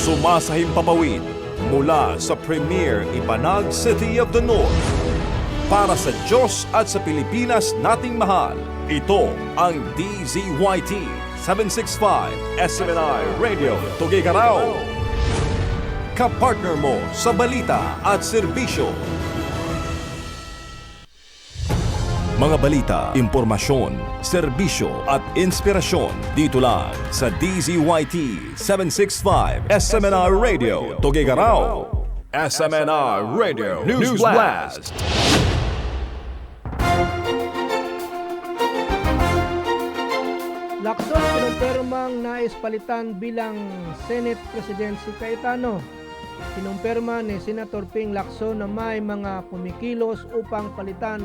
Sumasahimpapawid mula sa Premier Ibanag City of the North. Para sa Diyos at sa Pilipinas nating mahal, ito ang DZYT 765 SMNI Radio Tuguegarao. Kapartner mo sa balita at serbisyo. Mga balita, impormasyon, serbisyo at inspirasyon dito lang sa DZYT 765 SMNR Radio Tuguegarao. SMNR Radio News Blast. Lacson kinumpirmang nais palitan bilang Senate President si Cayetano. Kinumpirma ni Senator Ping Lacson na may mga kumikilos upang palitan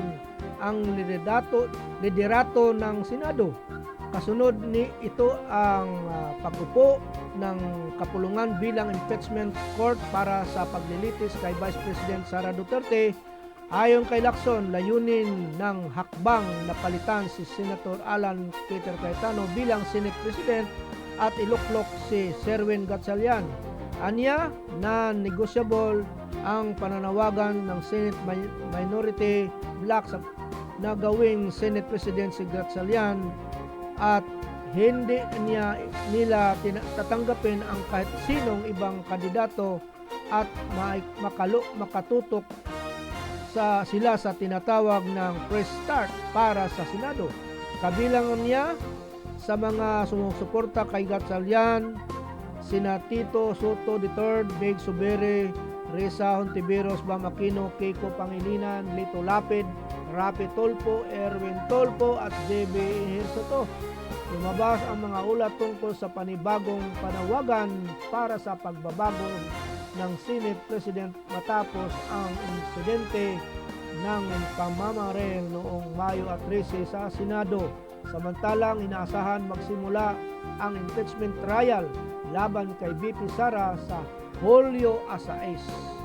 ang liderato ng Senado. Kasunod ni ito ang pag-upo ng kapulungan bilang impeachment court para sa paglilitis kay Vice President Sara Duterte. Ayon kay Lacson, layunin ng hakbang na palitan si Senator Alan Peter Cayetano bilang Senate President at iluklok si Sherwin Gatchalian. Anya na negotiable ang pananawagan ng Senate Minority Bloc na gawing Senate President si Gatchalian at hindi nila tatanggapin ang kahit sinong ibang kandidato at makatutok sila sa tinatawag ng fresh start para sa Senado. Kabilang niya sa mga sumusuporta kay Gatchalian, sina Tito Soto III, Beg Subere, Risa Hontiveros, Bam Aquino, Keiko Pangilinan, Lito Lapid, Rapi Tolpo, Erwin Tolpo at JB Hirsoto. Lumabas ang mga ulat tungkol sa panibagong panawagan para sa pagbabago ng Senate President matapos ang insidente ng pamamaril noong Mayo at 13 sa Senado. Samantalang inaasahan magsimula ang impeachment trial laban kay VP Sara sa Hulyo 6.